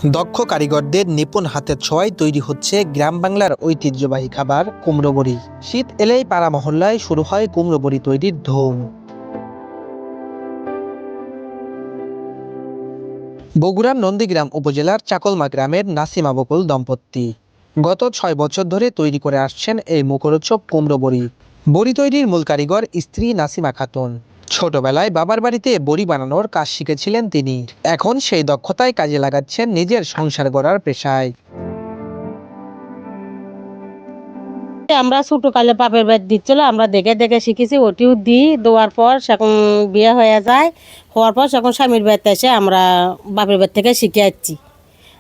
দক্ষ কারিগরদের নিপুণ হাতের ছোঁয়ায় তৈরি হচ্ছে গ্রাম বাংলার ঐতিহ্যবাহী খাবার কুমড়ো বড়ি। শীত এলেই পাড়া মহল্লায় শুরু হয় কুমড়ো বড়ি তৈরির ধুম। বগুড়ার নন্দীগ্রাম উপজেলার চাকলমা গ্রামের নাসিমা বকুল দম্পতি গত ৬ বছর ধরে তৈরি করে আসছেন এই মুখরোচক কুমড়ো বড়ি। বড়ি তৈরির মূল কারিগর স্ত্রী নাসিমা খাতুন। ছোটবেলায় বাবার বাড়িতে বড়ি বানানোর কাজ শিখেছিলেন তিনি। এখন সেই দক্ষতায় কাজে লাগাচ্ছেন নিজের সংসার গড়ার পেশায়। আমরা ছোট কালে বাপের বাড়ি দিচ্ছিল, আমরা দেখে দেখে শিখেছি, ওটিও দিই। দেওয়ার পর সেখন বিয়ে হয়ে যায়, হওয়ার পর সেখন স্বামীর বাড়িতে এসে আমরা বাপের বাড়ি থেকে শিখে আসছি।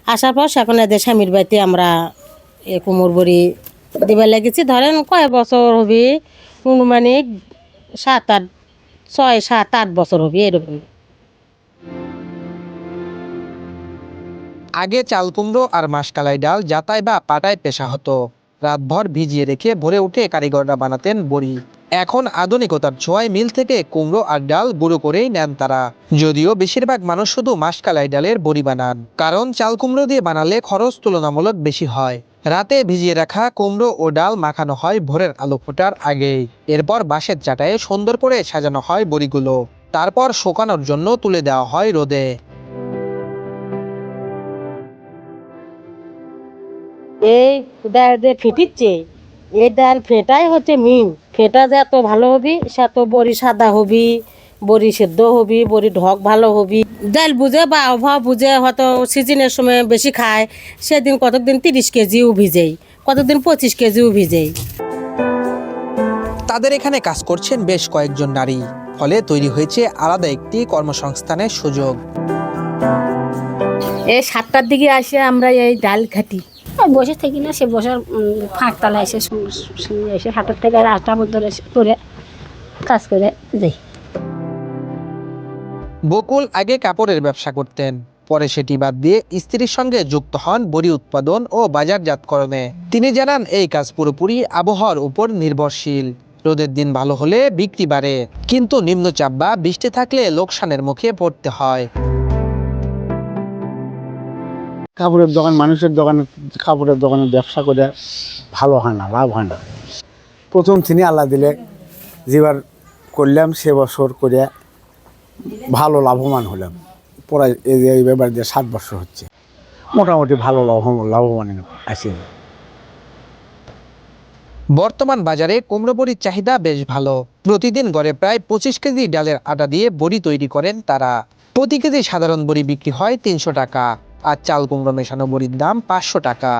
আসার পর সেখন এদের স্বামীর বাড়িতে আমরা কুমড়ো বড়ি দিবার লেগেছি। ধরেন কয়েক বছর হবে, অনুমানিক 6-7-8 বছর হবে এরকম। আগে চাল কুমড়ো আর মাসকালাই ডাল যাতায় বা পাটায় পেশা হতো। রাতভর ভিজিয়ে রেখে ভোরে উঠে কারিগররা বানাতেন বড়ি। এখন আধুনিকতার ছোঁয়ায় মিল থেকে কুমড়ো আর ডাল গুঁড়ো করেই নেন তারা। যদিও বেশিরভাগ মানুষ শুধু মাসকালাই ডালের বড়ি বানান, কারণ চাল কুমড়ো দিয়ে বানালে খরচ তুলনামূলক বেশি হয়। রাতে ভিজিয়ে রাখা কুমড়ো ও ডাল মাখানো হয় ভোরের আলো ফোটার আগেই। এরপর বাঁশের চাটায়ে সুন্দর করে সাজানো হয় বড়িগুলো। তারপর শুকানোর জন্য তুলে দেওয়া হয় রোদে। এই ডাল যে ফেটিচ্ছে, এই ডাল ফেটাই হচ্ছে মিন। ফেটা যে এত ভালো হবি, সে তো বড়ি সাদা হবি, বড়ি সেদ্ধ হবি, বড়ি ঢক ভালো হবি। ডাল বুঝে বা আবহাওয়া বুঝে হয়তো সিজনের সময় বেশি খায়, সেদিন কতদিন 30 কেজিও ভিজেই, কতদিন 25 কেজিও ভিজেই। তাদের এখানে কাজ করছেন বেশ কয়েকজন নারী, ফলে তৈরি হয়েছে আলাদা একটি কর্মসংস্থানের সুযোগ। এই 7টার দিকে আসে আমরা এই ডাল ঘাটি, বসে থাকি না, সে বসার ফাঁকতলা এসে এসে 7টার থেকে 8টা পর্যন্ত করে কাজ করে যাই। বকুল আগে কাপড়ের ব্যবসা করতেন, পরে সেটি বাদ দিয়ে স্ত্রীর সঙ্গে যুক্ত হন বড়ি উৎপাদন ও বাজারজাতকরণে। তিনি জানান এই কাজ পুরোপুরি আবহাওয়ার উপর নির্ভরশীল। রোদের দিন ভালো হলে বিক্রি বাড়ে, কিন্তু নিম্নচাপ বা বৃষ্টি থাকলে লোকসানের মুখে পড়তে হয়। কাপড়ের দোকান, মানুষের দোকানে কাপড়ের দোকানে ব্যবসা করে ভালো হয় না, লাভ হয় না। প্রথম তিনি আল্লাহ দিলে যেবার করলাম সে বছর করে ভালো লাভবান হলাম। পরে এই ব্যাপার দিয়ে 7 বছর হচ্ছে, মোটামুটি ভালো লাভবান আছি। বর্তমান বাজারে কুমড়ো বড়ির চাহিদা বেশ ভালো। প্রতিদিন গড়ে প্রায় 25 কেজি ডালের আটা দিয়ে বড়ি তৈরি করেন তারা। প্রতি কেজি সাধারণ বড়ি বিক্রি হয় 300 টাকা, আর চাল কুমড়ো মেশানো বড়ির দাম 500 টাকা।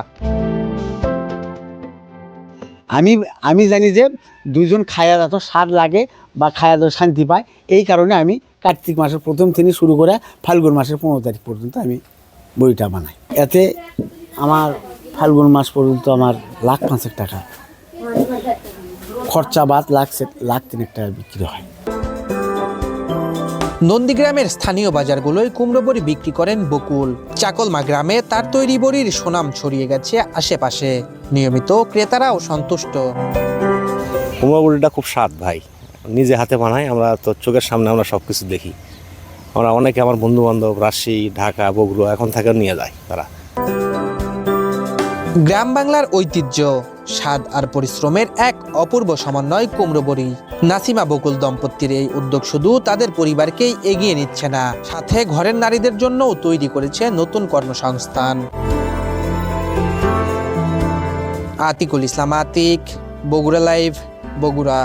আমি জানি যে দুইজন খায়া যত স্বাদ লাগে বা খায়া যত শান্তি পায়, এই কারণে আমি কার্তিক মাসের প্রথম থেকে শুরু করে ফাল্গুন মাসের 15 তারিখ পর্যন্ত আমি বড়িটা বানাই। এতে আমার ফাল্গুন মাস পর্যন্ত আমার 1,05,000 টাকা খরচা বাদ, 1,03,000 টাকা বিক্রি হয়। নন্দীগ্রামের স্থানীয় বাজারগুলোয় কুমড়ো বড়ি বিক্রি করেন বকুল। চাকলমা গ্রামে তার তৈরি বড়ির সুনাম ছড়িয়ে গেছে আশেপাশে। নিয়মিত ক্রেতারাও সন্তুষ্ট। কুমড়ো বড়িটা খুব স্বাদ ভাই, নিজে হাতে বানাই, আমরা তো চোখের সামনে আমরা সব কিছু দেখি। আমরা অনেকে, আমার বন্ধু বান্ধব রাজশাহী, ঢাকা, বগুড়া এখন থেকে নিয়ে যায় তারা। গ্রাম বাংলার ঐতিহ্য, স্বাদ আর পরিশ্রমের এক অপূর্ব সমন্বয় কুমড়ো বড়ি। নাসিমা বকুল দম্পতির এই উদ্যোগ শুধু তাদের পরিবারকেই এগিয়ে নিচ্ছে না, সাথে ঘরের নারীদের জন্যও তৈরি করেছে নতুন কর্মসংস্থান। আতিকুল ইসলাম আতিক, বগুড়া লাইভ, বগুড়া।